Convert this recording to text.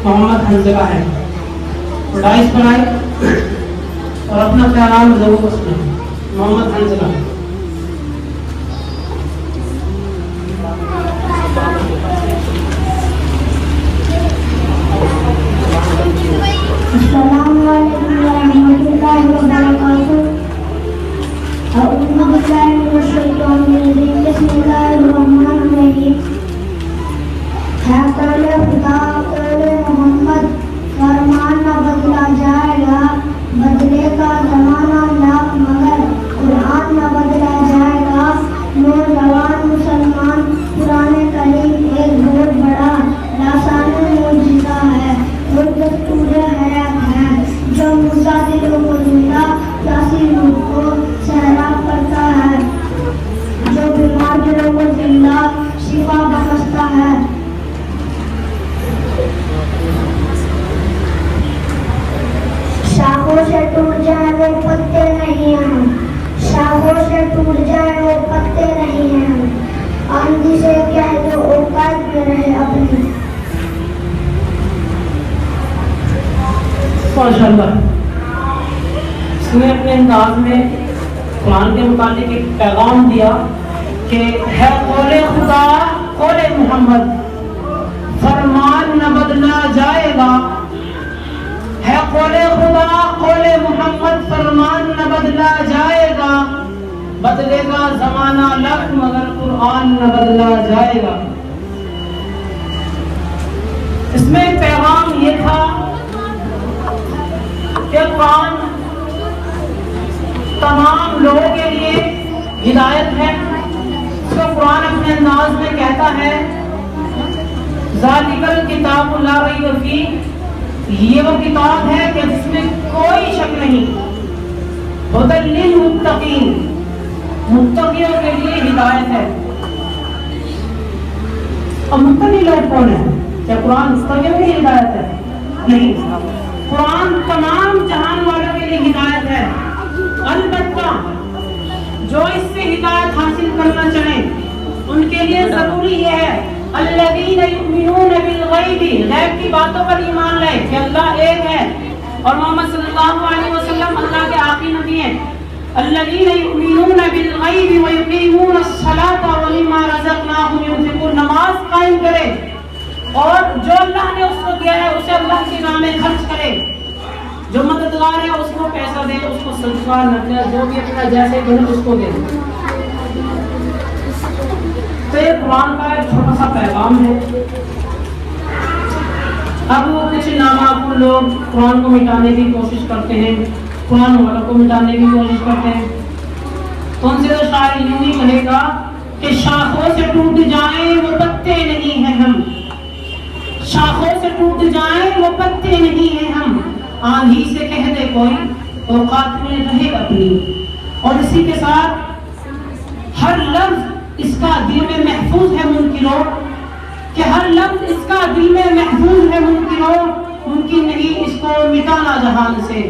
محمد حنزلہ ہے، ڈائس پر آئے اور اپنا پیغام ضرور سنیں۔ محمد حنزلہ۔ السلام علیکم ورحمۃ اللہ وبرکاتہ۔ اعوذ باللہ من الشیطان الرجیم، بسم اللہ الرحمن الرحیم۔ ہے قول خدا قول محمد، فرمان نہ بدلا جائے گا، بدلے کا زمانہ لاکھ مگر قرآن نہ بدلا جائے گا۔ نوجوان مسلمان قرآن کریم ایک بہت بڑا لاسانی معجزہ ہے، وہ دستور حیات ہے جو مردہ دلوں کو زندہ، پیاسی روح کو سیراب کرتا ہے، جو بیمار دلوں کو زندہ شفا بخشتا ہے۔ شاخوں سے ٹوٹ جائے وہ پتے نہیں ہیں، شاخوں سے ٹوٹ جائے وہ پتے نہیں ہیں، آندھی سے کہہ دو اوقات میں رہے اپنی۔ ماشاءاللہ، اس نے اپنے انداز میں قرآن کے متعلق ایک پیغام دیا کہ ہے قول خدا قول محمد، فرمان نہ بدلا جائے گا۔ ہے قول خدا قول محمد، فرمان نہ بدلا جائے گا، بدلے گا زمانہ لاکھ مگر قرآن نہ بدلا جائے گا۔ اس میں پیغام یہ تھا کہ قرآن تمام لوگوں کے لیے ہدایت ہے۔ اس کو قرآن اپنے انداز میں کہتا ہے ذالک الکتاب لا ریب فیہ، یہ وہ کتاب ہے کہ جس میں کوئی شک نہیں، ھدی للمتقین، متقیوں کے لیے ہدایت ہے۔ اور متقی لوگ کون ہیں؟ کیا قرآن متقیوں کے لیے ہدایت ہے؟ نہیں، قرآن تمام جہان والوں کے لیے ہدایت ہے۔ البتہ جو اس سے ہدایت حاصل کرنا چاہیں ان کے لیے ضروری یہ ہے الذین یؤمنون بالغیب، غیب کی باتوں پر ایمان لائے کہ اللہ ایک ہے اور محمد صلی اللہ علیہ وسلم اللہ کے آخری نبی ہیں۔ الذین یؤمنون بالغیب ویقیمون الصلاۃ ومما رزقناہم ينفقون، نماز قائم کرے اور جو اللہ نے اس کو دیا ہے اسے اللہ کی راہ میں خرچ کرے، جو مددگار ہے اس کو پیسہ دے، اس کو صدقہ نہ دے، جو بھی اپنا جیسے کرے اس کو دے۔ تو یہ قرآن کا ایک چھوٹا سا پیغام ہے۔ اب وہ کچھ نامعقول لوگ قرآن کو مٹانے کی کوشش کرتے ہیں، قرآن والوں کو مٹانے کی کوشش کرتے ہیں، تو ان سے تو شاعر یوں ہی کہے گا کہ شاخوں سے ٹوٹ جائیں وہ پتے نہیں ہیں ہم، شاخوں سے ٹوٹ جائیں وہ پتے نہیں ہیں ہم، آندھی سے کہہ دے کوئی اوقات میں رہے اپنی۔ اور اسی کے ساتھ ہر لفظ اس کا دل میں محفوظ ہے منکروں، کہ ہر لفظ اس کا دل میں محفوظ ہے منکروں، ممکن نہیں اس کو مٹانا جہان سے۔